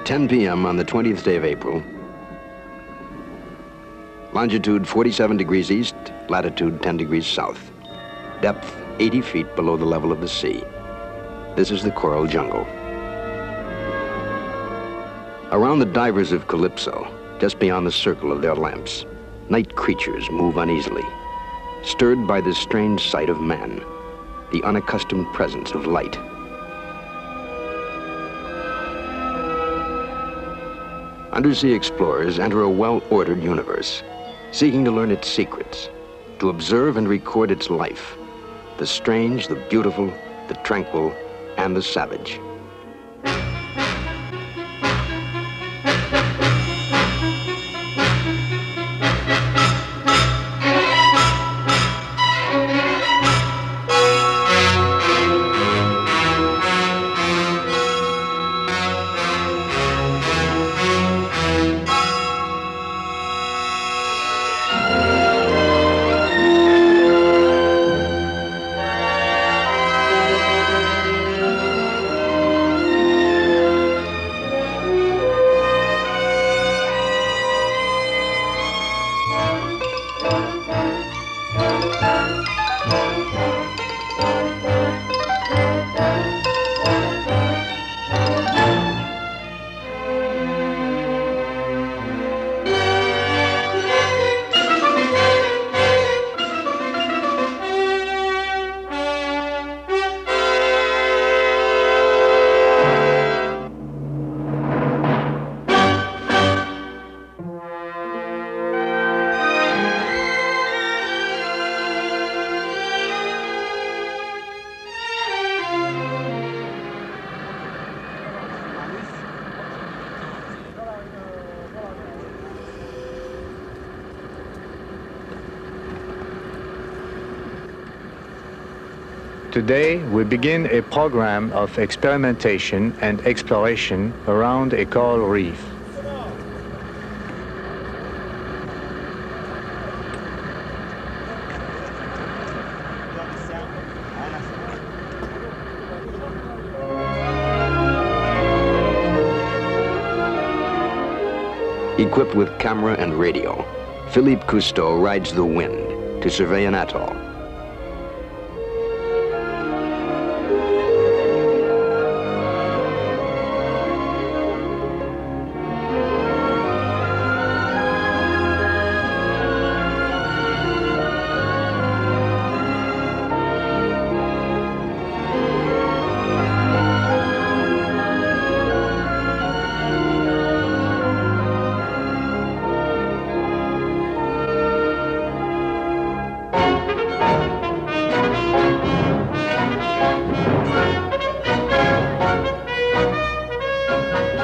10 p.m. on the 20th day of April. Longitude 47 degrees east, latitude 10 degrees south. Depth 80 feet below the level of the sea. This is the coral jungle. Around the divers of Calypso, just beyond the circle of their lamps, night creatures move uneasily, stirred by this strange sight of man, the unaccustomed presence of light. Undersea explorers enter a well-ordered universe, seeking to learn its secrets, to observe and record its life, the strange, the beautiful, the tranquil, and the savage. Today, we begin a program of experimentation and exploration around a coral reef. Equipped with camera and radio, Philippe Cousteau rides the wind to survey an atoll.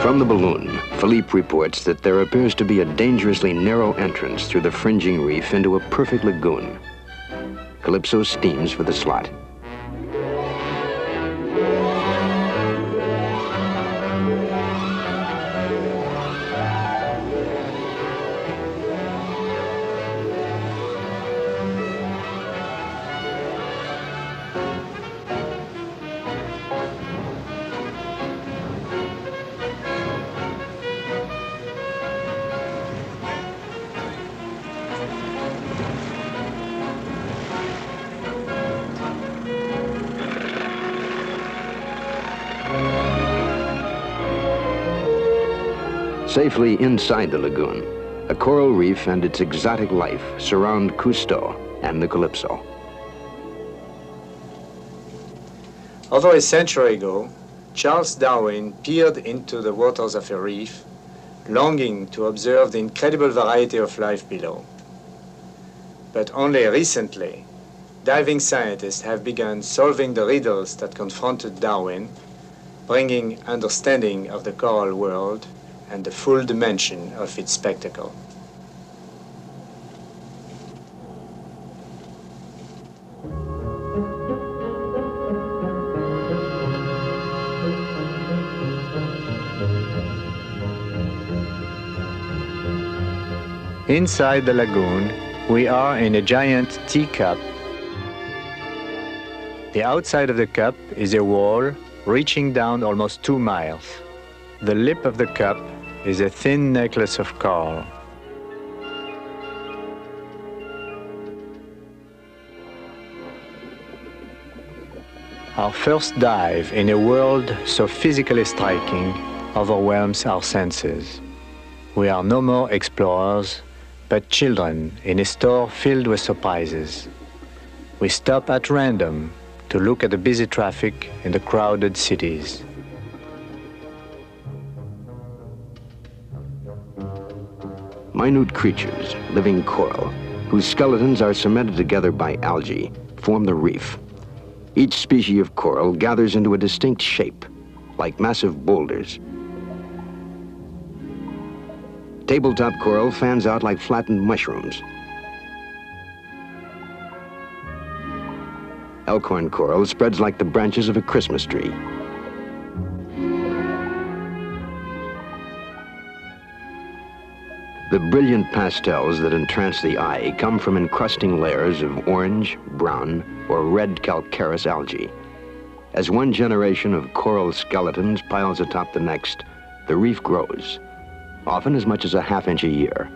From the balloon, Philippe reports that there appears to be a dangerously narrow entrance through the fringing reef into a perfect lagoon. Calypso steams for the slot. Safely inside the lagoon, a coral reef and its exotic life surround Cousteau and the Calypso. Over a century ago, Charles Darwin peered into the waters of a reef, longing to observe the incredible variety of life below. But only recently, diving scientists have begun solving the riddles that confronted Darwin, bringing understanding of the coral world and the full dimension of its spectacle. Inside the lagoon, we are in a giant teacup. The outside of the cup is a wall reaching down almost 2 miles. The lip of the cup is a thin necklace of coral. Our first dive in a world so physically striking overwhelms our senses. We are no more explorers, but children in a store filled with surprises. We stop at random to look at the busy traffic in the crowded cities. Minute creatures, living coral, whose skeletons are cemented together by algae, form the reef. Each species of coral gathers into a distinct shape, like massive boulders. Tabletop coral fans out like flattened mushrooms. Elkhorn coral spreads like the branches of a Christmas tree. The brilliant pastels that entrance the eye come from encrusting layers of orange, brown, or red calcareous algae. As one generation of coral skeletons piles atop the next, the reef grows, often as much as a half-inch a year.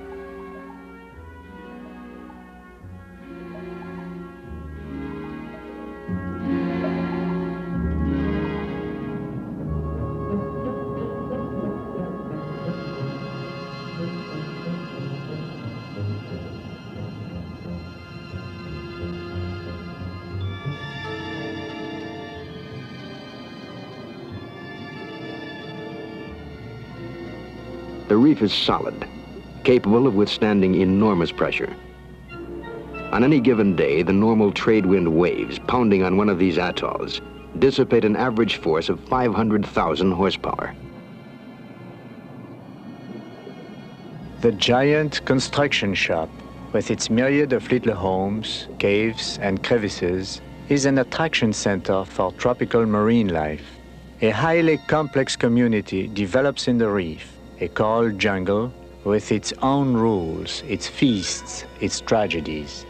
The reef is solid, capable of withstanding enormous pressure. On any given day, the normal trade wind waves pounding on one of these atolls dissipate an average force of 500,000 horsepower. The giant construction shop, with its myriad of little homes, caves, and crevices, is an attraction center for tropical marine life. A highly complex community develops in the reef, a coral jungle with its own rules, its feasts, its tragedies.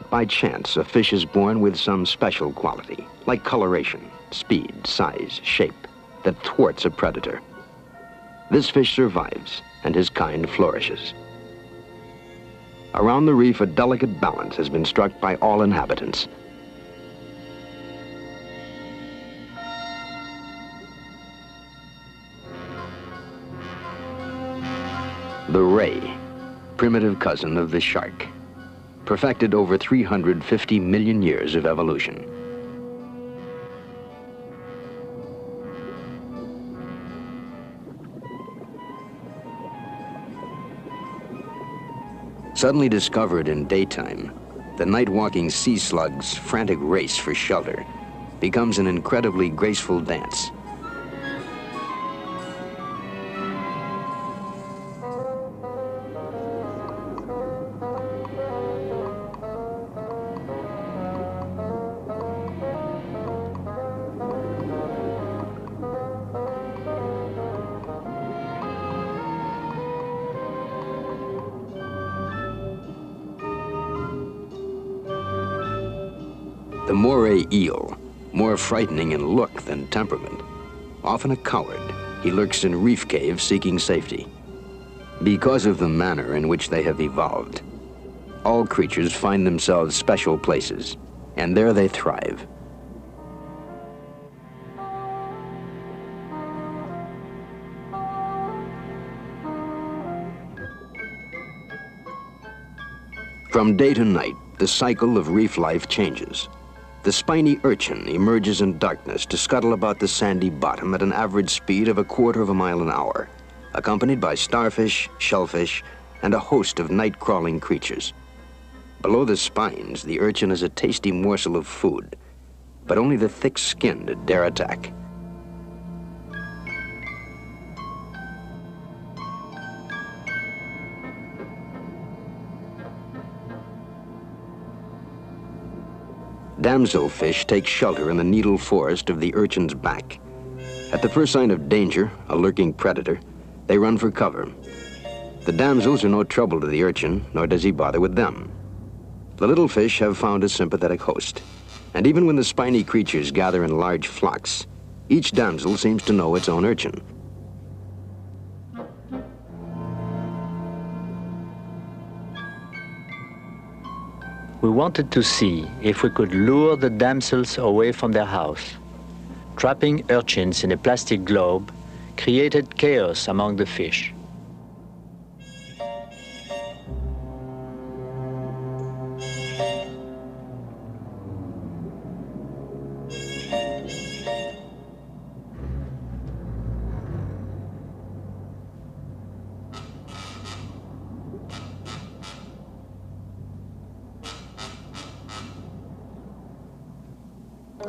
By chance, a fish is born with some special quality, like coloration, speed, size, shape, that thwarts a predator. This fish survives, and his kind flourishes. Around the reef, a delicate balance has been struck by all inhabitants. The ray, primitive cousin of the shark, perfected over 350 million years of evolution. Suddenly discovered in daytime, the night-walking sea slug's frantic race for shelter becomes an incredibly graceful dance. The moray eel, more frightening in look than temperament, often a coward, he lurks in reef caves seeking safety. Because of the manner in which they have evolved, all creatures find themselves special places, and there they thrive. From day to night, the cycle of reef life changes. The spiny urchin emerges in darkness to scuttle about the sandy bottom at an average speed of 1/4 mile an hour, accompanied by starfish, shellfish, and a host of night-crawling creatures. Below the spines, the urchin is a tasty morsel of food, but only the thick-skinned dare attack. Damselfish take shelter in the needle forest of the urchin's back. At the first sign of danger, a lurking predator, they run for cover. The damsels are no trouble to the urchin, nor does he bother with them. The little fish have found a sympathetic host, and even when the spiny creatures gather in large flocks, each damsel seems to know its own urchin. We wanted to see if we could lure the damsels away from their house. Trapping urchins in a plastic globe created chaos among the fish.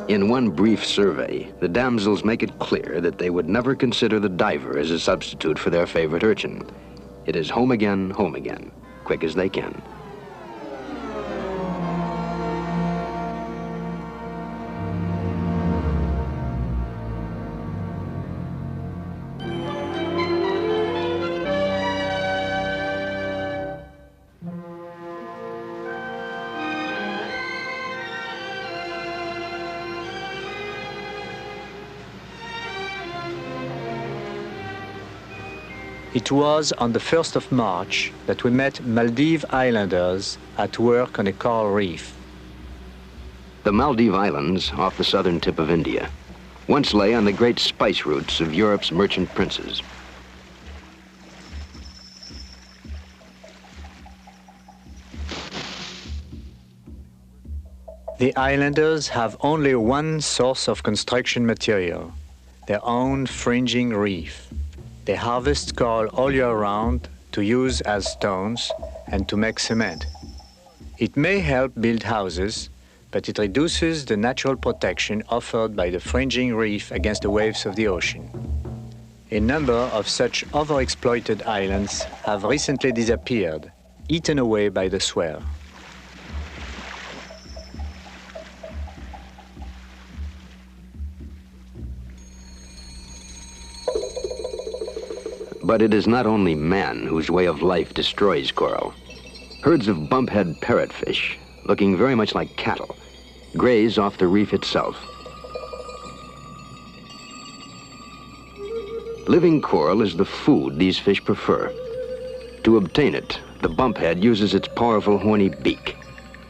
In one brief survey, the damsels make it clear that they would never consider the diver as a substitute for their favorite urchin. It is home again, quick as they can. It was on the 1st of March that we met Maldives Islanders at work on a coral reef. The Maldive Islands, off the southern tip of India, once lay on the great spice routes of Europe's merchant princes. The islanders have only one source of construction material, their own fringing reef. They harvest coral all year round to use as stones and to make cement. It may help build houses, but it reduces the natural protection offered by the fringing reef against the waves of the ocean. A number of such overexploited islands have recently disappeared, eaten away by the swell. But it is not only man whose way of life destroys coral. Herds of bumphead parrotfish, looking very much like cattle, graze off the reef itself. Living coral is the food these fish prefer. To obtain it, the bumphead uses its powerful horny beak.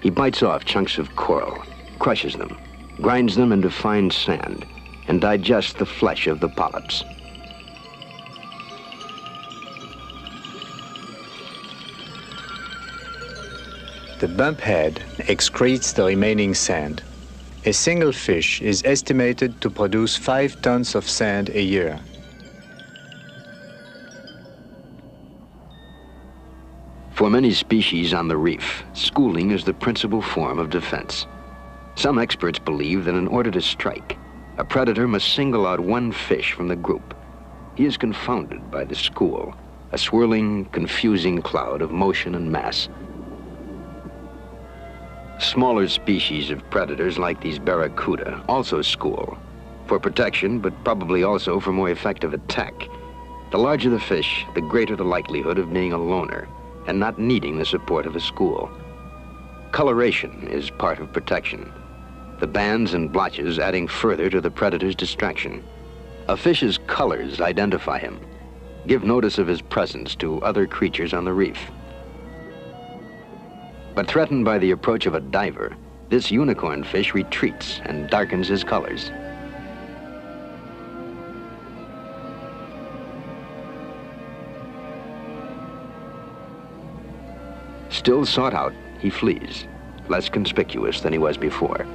He bites off chunks of coral, crushes them, grinds them into fine sand, and digests the flesh of the polyps. The bumphead excretes the remaining sand. A single fish is estimated to produce 5 tons of sand a year. For many species on the reef, schooling is the principal form of defense. Some experts believe that in order to strike, a predator must single out one fish from the group. He is confounded by the school, a swirling, confusing cloud of motion and mass. Smaller species of predators like these barracuda also school, for protection, but probably also for more effective attack. The larger the fish, the greater the likelihood of being a loner and not needing the support of a school. Coloration is part of protection, the bands and blotches adding further to the predator's distraction. A fish's colors identify him, give notice of his presence to other creatures on the reef. But threatened by the approach of a diver, this unicorn fish retreats and darkens his colors. Still sought out, he flees, less conspicuous than he was before.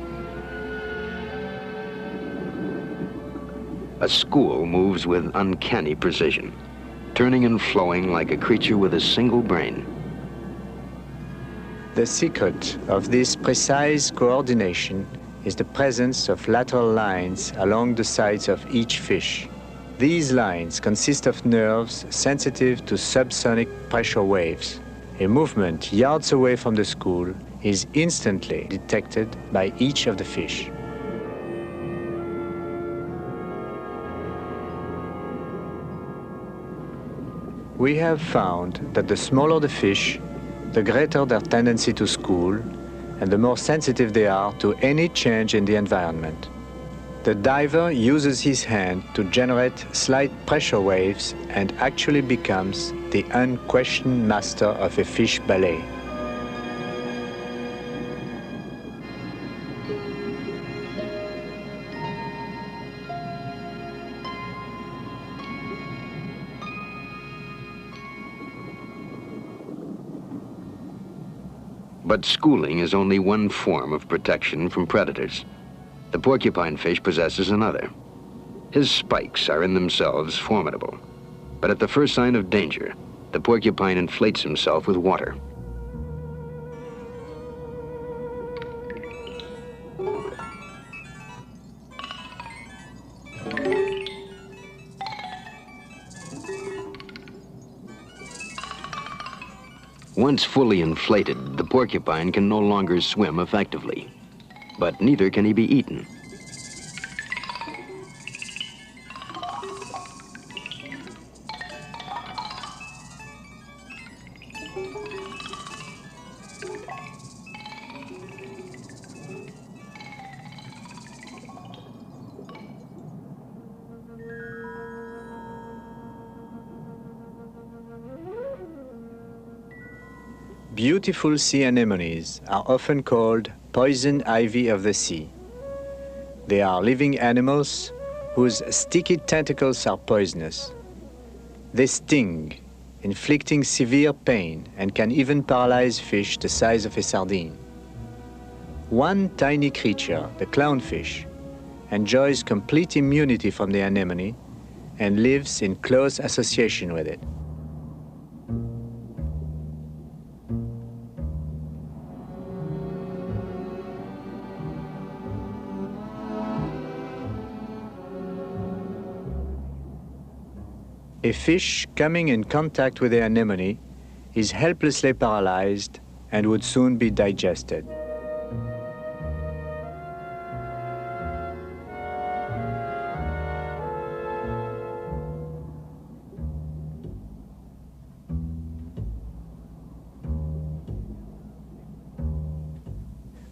A school moves with uncanny precision, turning and flowing like a creature with a single brain. The secret of this precise coordination is the presence of lateral lines along the sides of each fish. These lines consist of nerves sensitive to subsonic pressure waves. A movement yards away from the school is instantly detected by each of the fish. We have found that the smaller the fish, the greater their tendency to school, and the more sensitive they are to any change in the environment. The diver uses his hand to generate slight pressure waves and actually becomes the unquestioned master of a fish ballet. But schooling is only one form of protection from predators. The porcupine fish possesses another. His spikes are in themselves formidable, but at the first sign of danger, the porcupine inflates himself with water. Once fully inflated, the porcupine can no longer swim effectively, but neither can he be eaten. Beautiful sea anemones are often called poison ivy of the sea. They are living animals whose sticky tentacles are poisonous. They sting, inflicting severe pain, and can even paralyze fish the size of a sardine. One tiny creature, the clownfish, enjoys complete immunity from the anemone and lives in close association with it. A fish coming in contact with the anemone is helplessly paralyzed and would soon be digested.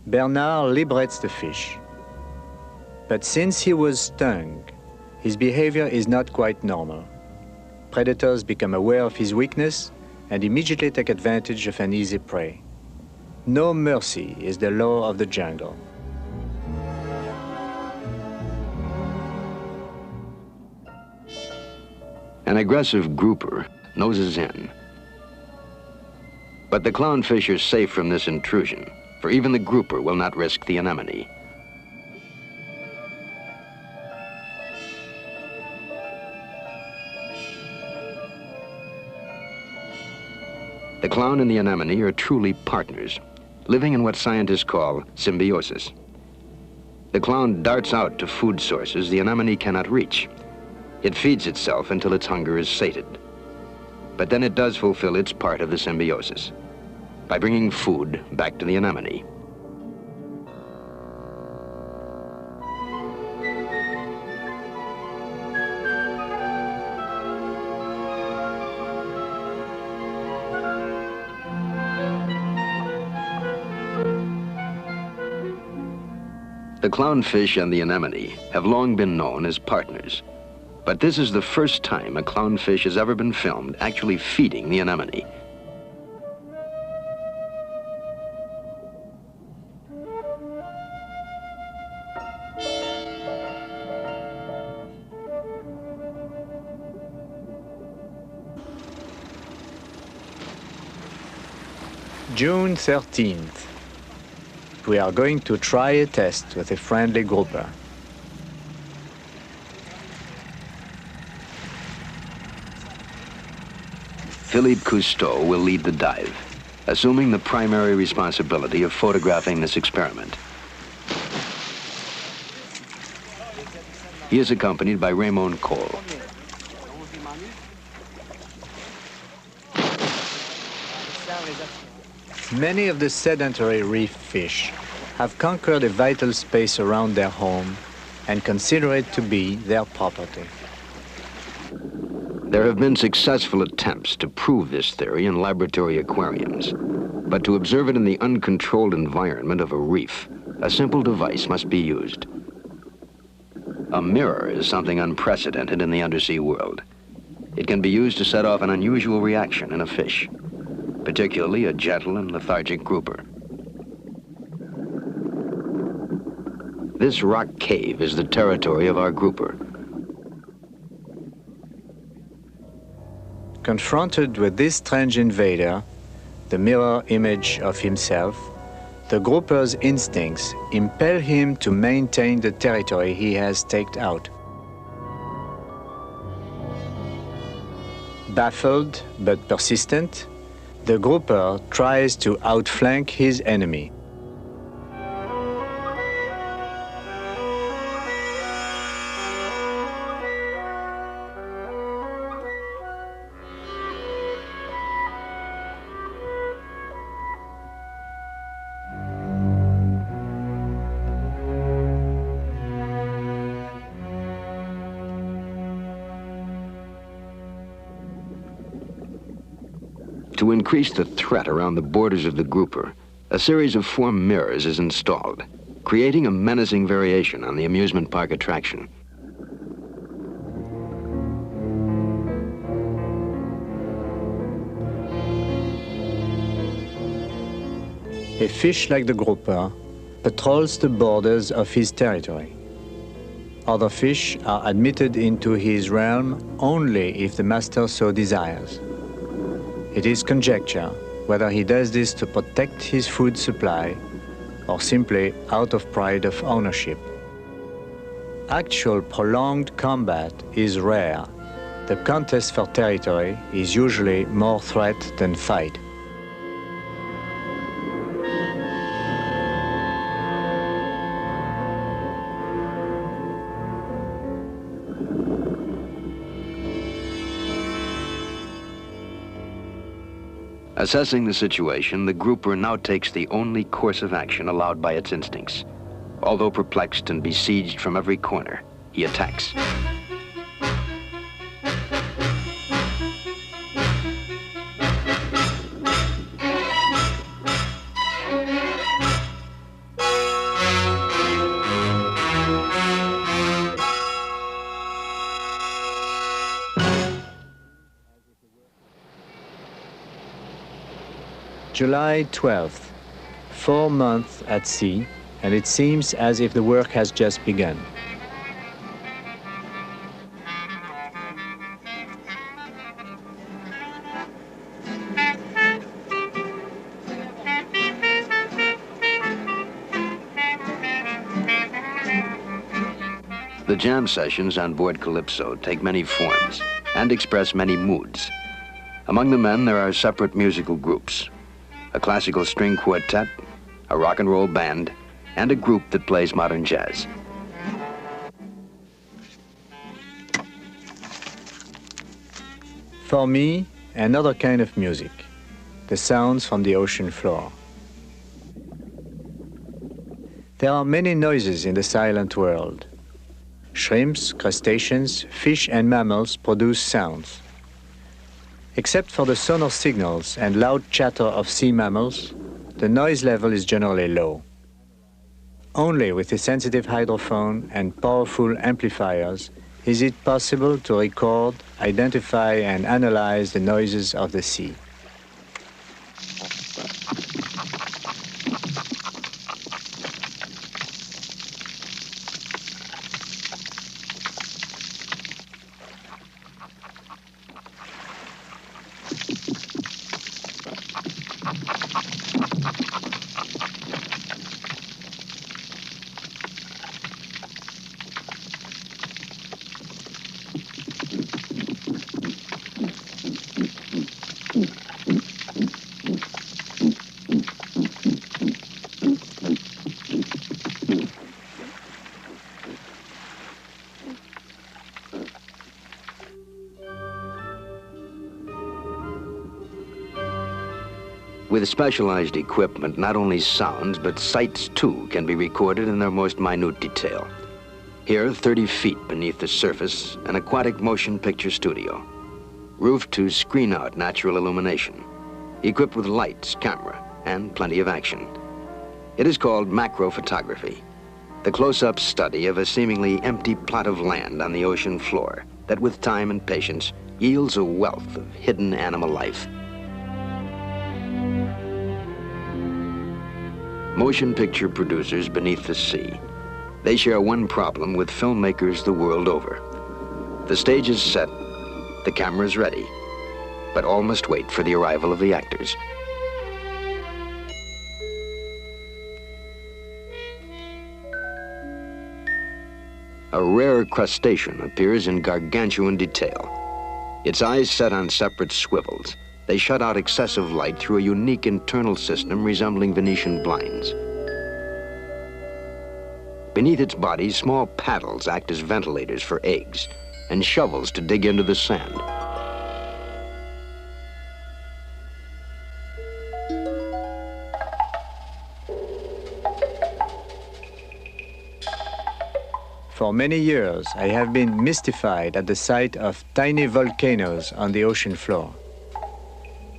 Bernard liberates the fish. But since he was stung, his behavior is not quite normal. Predators become aware of his weakness and immediately take advantage of an easy prey. No mercy is the law of the jungle. An aggressive grouper noses in. But the clownfish are safe from this intrusion, for even the grouper will not risk the anemone. The clown and the anemone are truly partners, living in what scientists call symbiosis. The clown darts out to food sources the anemone cannot reach. It feeds itself until its hunger is sated. But then it does fulfill its part of the symbiosis by bringing food back to the anemone. The clownfish and the anemone have long been known as partners, but this is the first time a clownfish has ever been filmed actually feeding the anemone. June 13th. We are going to try a test with a friendly grouper. Philippe Cousteau will lead the dive, assuming the primary responsibility of photographing this experiment. He is accompanied by Raymond Cole. Many of the sedentary reef fish have conquered a vital space around their home and consider it to be their property. There have been successful attempts to prove this theory in laboratory aquariums, but to observe it in the uncontrolled environment of a reef, a simple device must be used. A mirror is something unprecedented in the undersea world. It can be used to set off an unusual reaction in a fish, particularly a gentle and lethargic grouper. This rock cave is the territory of our grouper. Confronted with this strange invader, the mirror image of himself, the grouper's instincts impel him to maintain the territory he has staked out. Baffled but persistent, the grouper tries to outflank his enemy. To increase the threat around the borders of the grouper, a series of 4 mirrors is installed, creating a menacing variation on the amusement park attraction. A fish like the grouper patrols the borders of his territory. Other fish are admitted into his realm only if the master so desires. It is conjecture whether he does this to protect his food supply or simply out of pride of ownership. Actual prolonged combat is rare. The contest for territory is usually more threat than fight. Assessing the situation, the grouper now takes the only course of action allowed by its instincts. Although perplexed and besieged from every corner, he attacks. July 12th, 4 months at sea, and it seems as if the work has just begun. The jam sessions on board Calypso take many forms and express many moods. Among the men, there are separate musical groups: a classical string quartet, a rock and roll band, and a group that plays modern jazz. For me, another kind of music, the sounds from the ocean floor. There are many noises in the silent world. Shrimps, crustaceans, fish, and mammals produce sounds. Except for the sonor signals and loud chatter of sea mammals, the noise level is generally low. Only with a sensitive hydrophone and powerful amplifiers is it possible to record, identify, and analyze the noises of the sea. With specialized equipment, not only sounds, but sights too can be recorded in their most minute detail. Here, 30 feet beneath the surface, an aquatic motion picture studio. roofed to screen out natural illumination, equipped with lights, camera, and plenty of action. It is called macrophotography, the close-up study of a seemingly empty plot of land on the ocean floor that with time and patience yields a wealth of hidden animal life. Motion picture producers beneath the sea. They share one problem with filmmakers the world over. The stage is set, the camera is ready, but all must wait for the arrival of the actors. A rare crustacean appears in gargantuan detail. Its eyes set on separate swivels. They shut out excessive light through a unique internal system resembling Venetian blinds. Beneath its body, small paddles act as ventilators for eggs and shovels to dig into the sand. For many years, I have been mystified at the sight of tiny volcanoes on the ocean floor.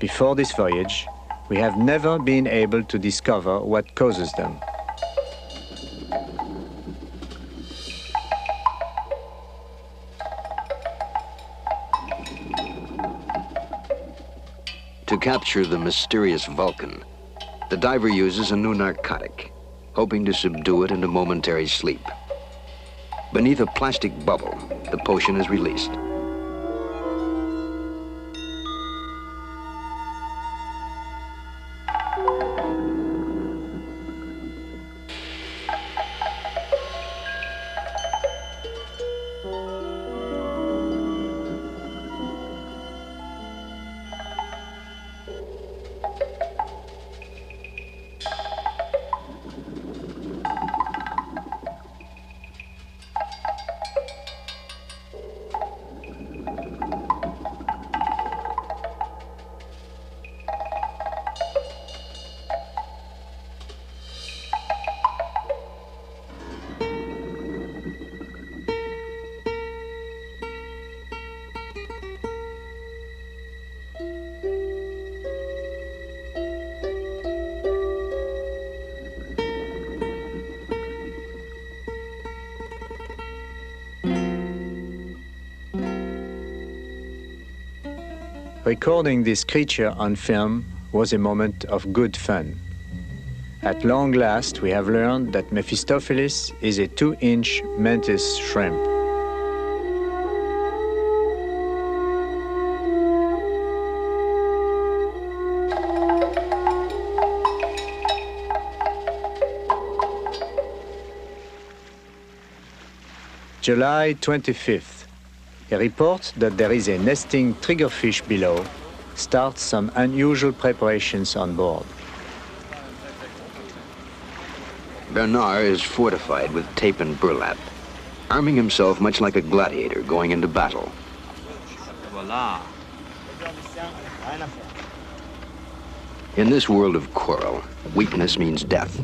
Before this voyage, we have never been able to discover what causes them. To capture the mysterious Vulcan, the diver uses a new narcotic, hoping to subdue it into momentary sleep. Beneath a plastic bubble, the potion is released. Recording this creature on film was a moment of good fun. At long last, we have learned that Mephistopheles is a 2-inch mantis shrimp. July 25th. A report that there is a nesting triggerfish below starts some unusual preparations on board. Bernard is fortified with tape and burlap, arming himself much like a gladiator going into battle. Voila. In this world of coral, weakness means death.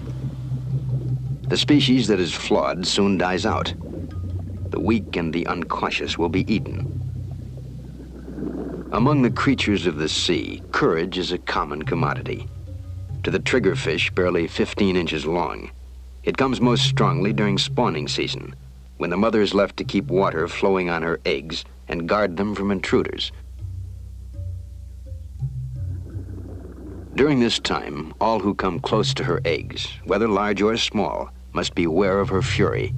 The species that is flawed soon dies out. The weak and the uncautious will be eaten. Among the creatures of the sea, courage is a common commodity. To the triggerfish, barely 15 inches long, it comes most strongly during spawning season, when the mother is left to keep water flowing on her eggs and guard them from intruders. During this time, all who come close to her eggs, whether large or small, must be aware of her fury.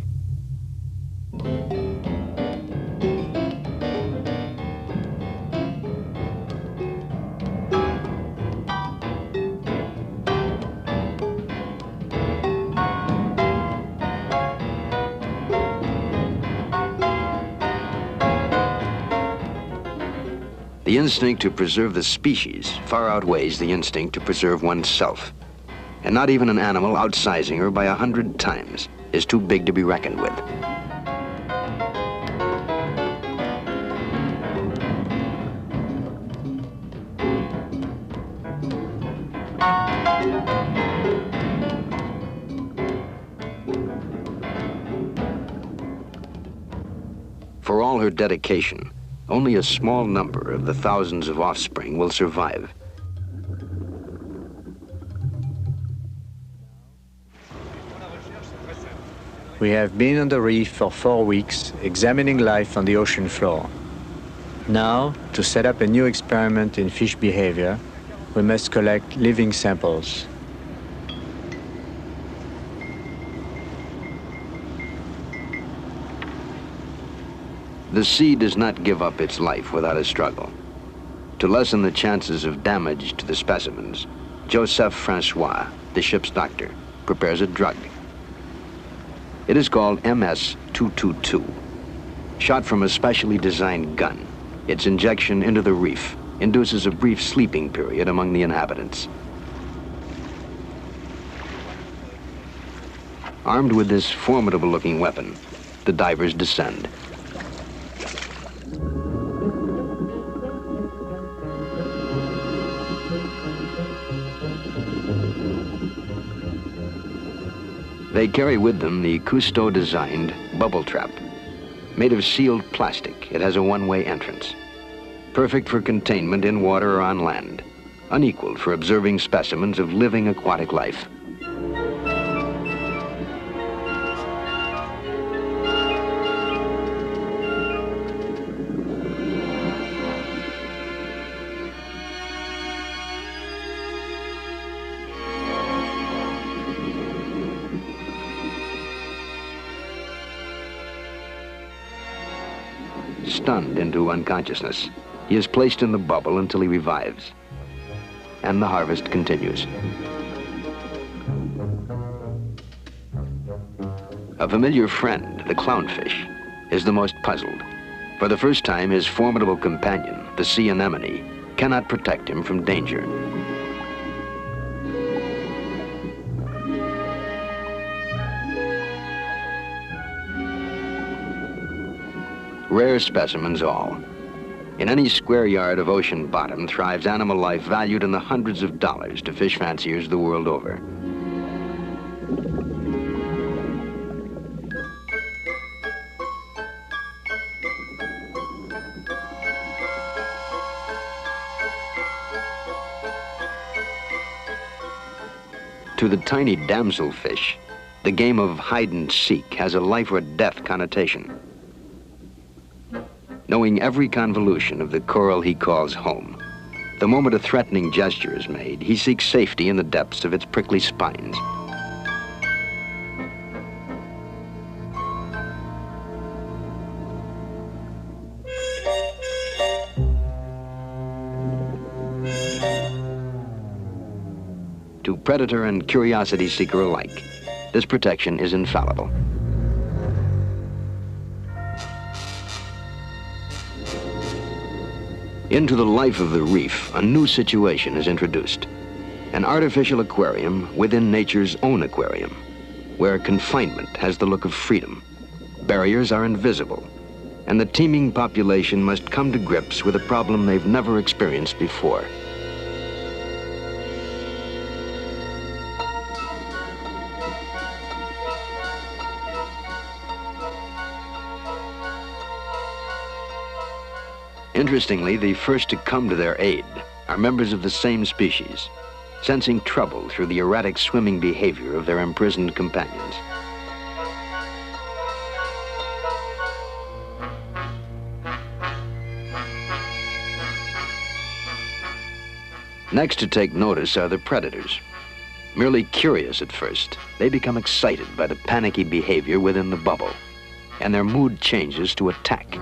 The instinct to preserve the species far outweighs the instinct to preserve oneself. And not even an animal outsizing her by 100 times is too big to be reckoned with. For all her dedication, only a small number of the thousands of offspring will survive. We have been on the reef for 4 weeks, examining life on the ocean floor. Now, to set up a new experiment in fish behavior, we must collect living samples. The sea does not give up its life without a struggle. To lessen the chances of damage to the specimens, Joseph Francois, the ship's doctor, prepares a drug. It is called MS-222. Shot from a specially designed gun, its injection into the reef induces a brief sleeping period among the inhabitants. Armed with this formidable-looking weapon, the divers descend. They carry with them the Cousteau-designed bubble trap. Made of sealed plastic, it has a one-way entrance. Perfect for containment in water or on land. Unequaled for observing specimens of living aquatic life. Stunned into unconsciousness, he is placed in the bubble until he revives. And the harvest continues. A familiar friend, the clownfish, is the most puzzled. For the first time, his formidable companion, the sea anemone, cannot protect him from danger. Rare specimens all. In any square yard of ocean bottom thrives animal life valued in the hundreds of dollars to fish fanciers the world over. To the tiny damselfish, the game of hide and seek has a life or death connotation. Knowing every convolution of the coral he calls home, the moment a threatening gesture is made, he seeks safety in the depths of its prickly spines. To predator and curiosity seeker alike, this protection is infallible. Into the life of the reef, a new situation is introduced. An artificial aquarium within nature's own aquarium, where confinement has the look of freedom. Barriers are invisible, and the teeming population must come to grips with a problem they've never experienced before. Interestingly, the first to come to their aid are members of the same species, sensing trouble through the erratic swimming behavior of their imprisoned companions. Next to take notice are the predators. Merely curious at first, they become excited by the panicky behavior within the bubble, and their mood changes to attack.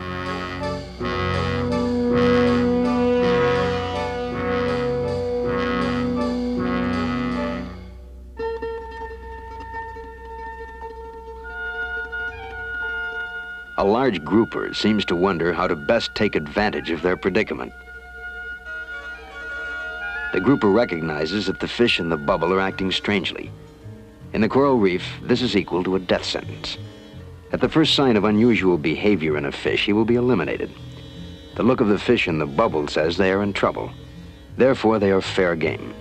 A large grouper seems to wonder how to best take advantage of their predicament. The grouper recognizes that the fish in the bubble are acting strangely. In the coral reef, this is equal to a death sentence. At the first sign of unusual behavior in a fish, he will be eliminated. The look of the fish in the bubble says they are in trouble. Therefore, they are fair game.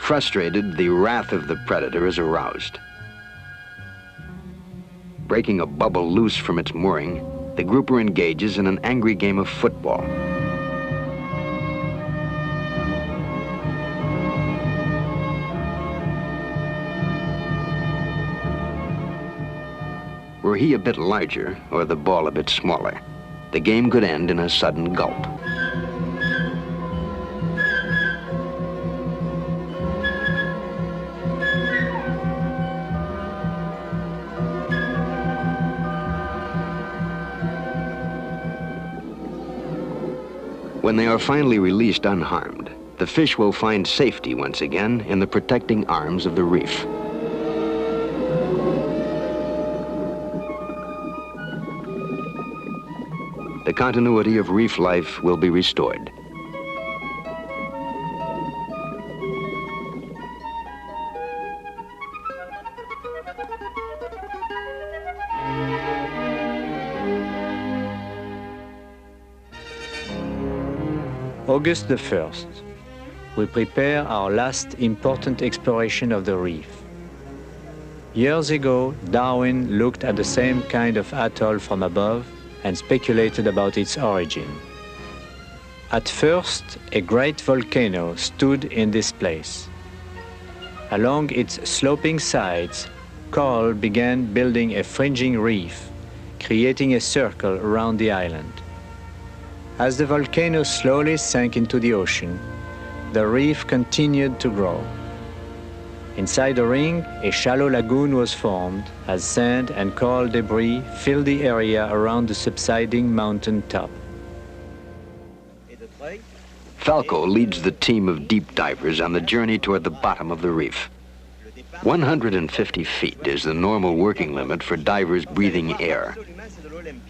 Frustrated, the wrath of the predator is aroused. Breaking a bubble loose from its mooring, the grouper engages in an angry game of football. Were he a bit larger or the ball a bit smaller, the game could end in a sudden gulp. When they are finally released unharmed, the fish will find safety once again in the protecting arms of the reef. The continuity of reef life will be restored. August the 1st. We prepare our last important exploration of the reef. Years ago, Darwin looked at the same kind of atoll from above and speculated about its origin. At first, a great volcano stood in this place. Along its sloping sides, coral began building a fringing reef, creating a circle around the island. As the volcano slowly sank into the ocean, the reef continued to grow. Inside the ring, a shallow lagoon was formed as sand and coral debris filled the area around the subsiding mountain top. Falco leads the team of deep divers on the journey toward the bottom of the reef. 150 feet is the normal working limit for divers breathing air.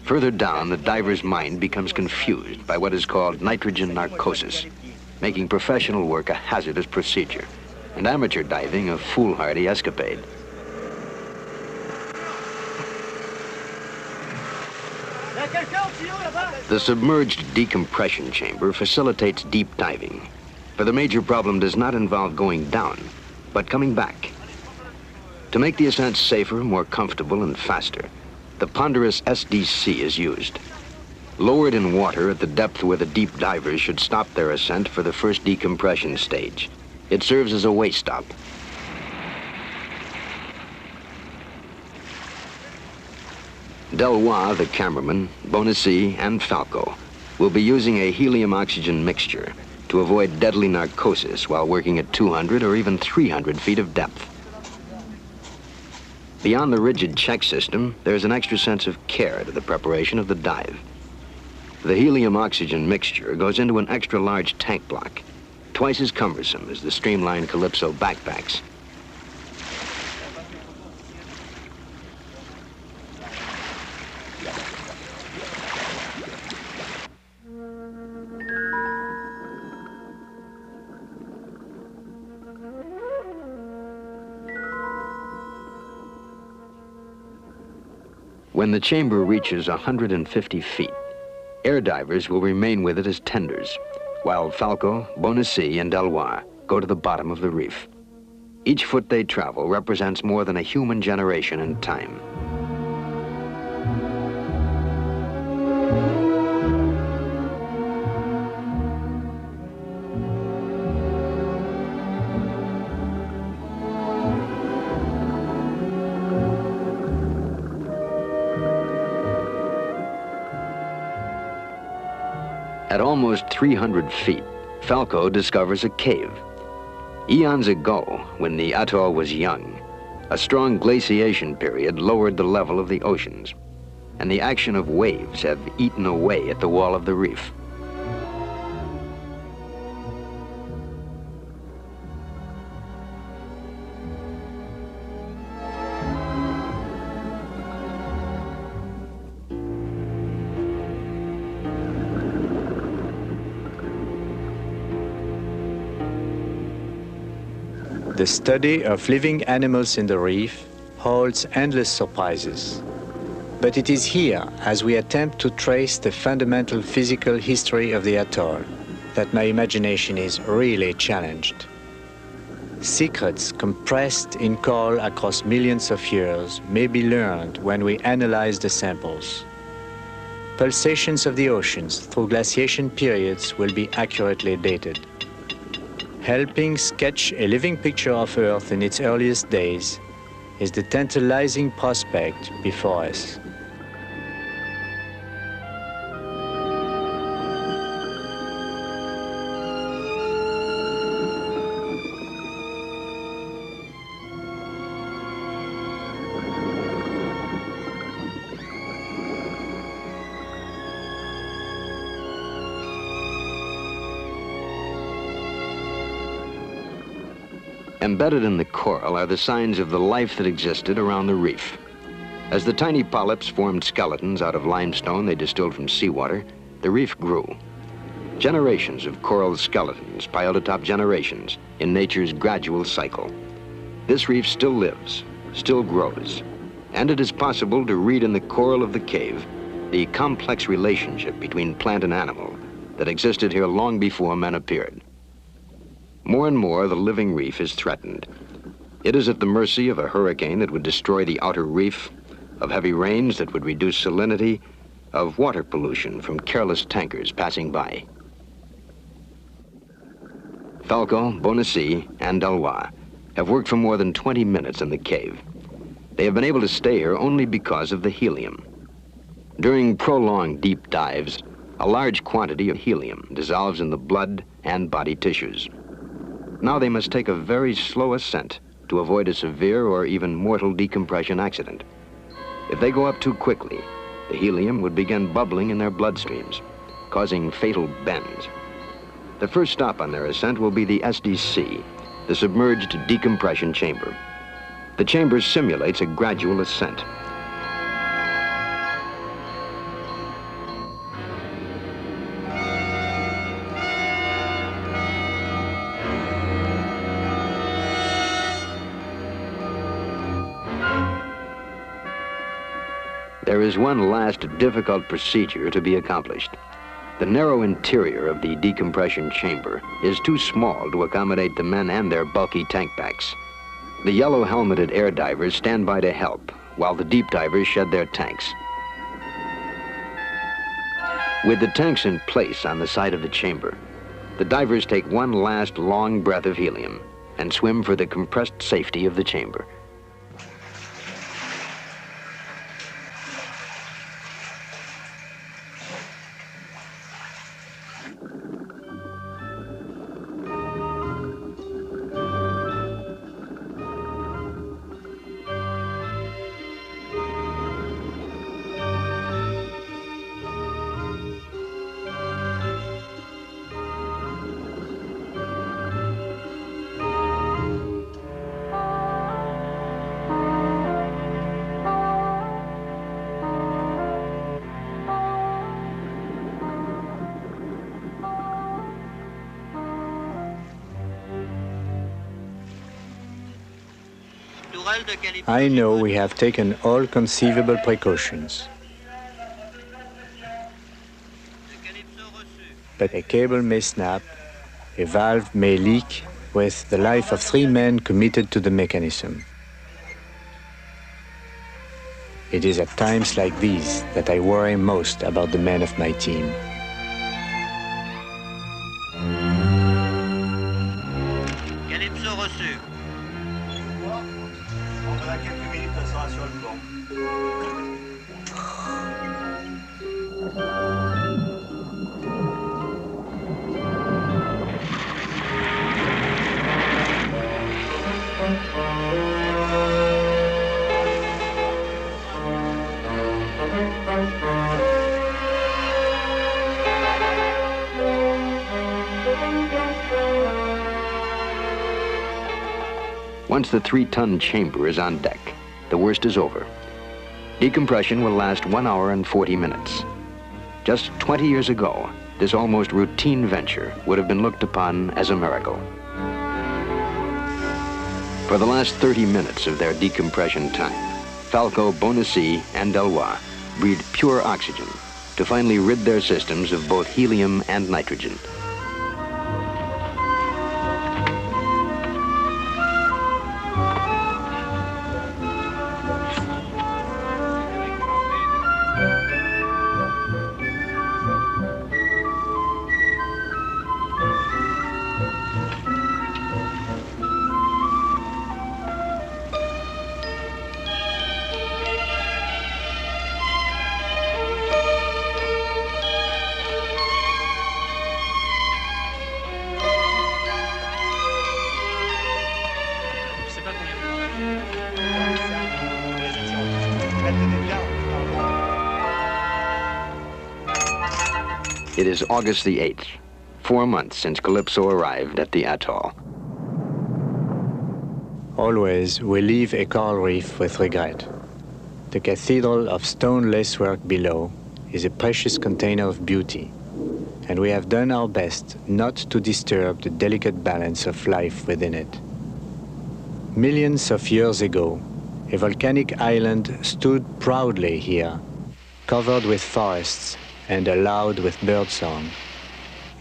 Further down, the diver's mind becomes confused by what is called nitrogen narcosis, making professional work a hazardous procedure, and amateur diving a foolhardy escapade. The submerged decompression chamber facilitates deep diving, for the major problem does not involve going down, but coming back. To make the ascent safer, more comfortable, and faster, the ponderous SDC is used. Lowered in water at the depth where the deep divers should stop their ascent for the first decompression stage, it serves as a way stop. Delois, the cameraman, Undersea, and Falco will be using a helium-oxygen mixture to avoid deadly narcosis while working at 200 or even 300 feet of depth. Beyond the rigid check system, there's an extra sense of care to the preparation of the dive. The helium-oxygen mixture goes into an extra-large tank block, twice as cumbersome as the streamlined Calypso backpacks. When the chamber reaches 150 feet, air divers will remain with it as tenders, while Falco, Undersea, and Delois go to the bottom of the reef. Each foot they travel represents more than a human generation in time. At almost 300 feet, Falco discovers a cave. Eons ago, when the atoll was young, a strong glaciation period lowered the level of the oceans, and the action of waves have eaten away at the wall of the reef. The study of living animals in the reef holds endless surprises. But it is here, as we attempt to trace the fundamental physical history of the atoll, that my imagination is really challenged. Secrets compressed in coral across millions of years may be learned when we analyze the samples. Pulsations of the oceans through glaciation periods will be accurately dated. Helping sketch a living picture of Earth in its earliest days is the tantalizing prospect before us. Embedded in the coral are the signs of the life that existed around the reef. As the tiny polyps formed skeletons out of limestone they distilled from seawater, the reef grew. Generations of coral skeletons piled atop generations in nature's gradual cycle. This reef still lives, still grows, and it is possible to read in the coral of the cave the complex relationship between plant and animal that existed here long before men appeared. More and more, the living reef is threatened. It is at the mercy of a hurricane that would destroy the outer reef, of heavy rains that would reduce salinity, of water pollution from careless tankers passing by. Falco, Undersea, and Delois have worked for more than 20 minutes in the cave. They have been able to stay here only because of the helium. During prolonged deep dives, a large quantity of helium dissolves in the blood and body tissues. Now they must take a very slow ascent to avoid a severe or even mortal decompression accident. If they go up too quickly, the helium would begin bubbling in their bloodstreams, causing fatal bends. The first stop on their ascent will be the SDC, the submerged decompression chamber. The chamber simulates a gradual ascent. There is one last difficult procedure to be accomplished. The narrow interior of the decompression chamber is too small to accommodate the men and their bulky tank packs. The yellow helmeted air divers stand by to help, while the deep divers shed their tanks. With the tanks in place on the side of the chamber, the divers take one last long breath of helium and swim for the compressed safety of the chamber. I know we have taken all conceivable precautions. But a cable may snap, a valve may leak, with the life of 3 men committed to the mechanism. It is at times like these that I worry most about the men of my team. Calypso reçu. On va quelques minutes, ça sera sur le banc. Once the 3-ton chamber is on deck, the worst is over. Decompression will last 1 hour and 40 minutes. Just 20 years ago, this almost routine venture would have been looked upon as a miracle. For the last 30 minutes of their decompression time, Falco, Undersea, and Delois breathed pure oxygen to finally rid their systems of both helium and nitrogen. It is August the 8th, 4 months since Calypso arrived at the atoll. Always, we leave a coral reef with regret. The cathedral of stone lacework below is a precious container of beauty, and we have done our best not to disturb the delicate balance of life within it. Millions of years ago, a volcanic island stood proudly here, covered with forests and loud with birdsong.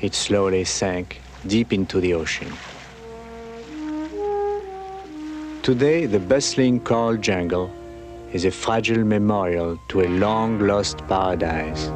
It slowly sank deep into the ocean. Today, the bustling coral jungle is a fragile memorial to a long-lost paradise.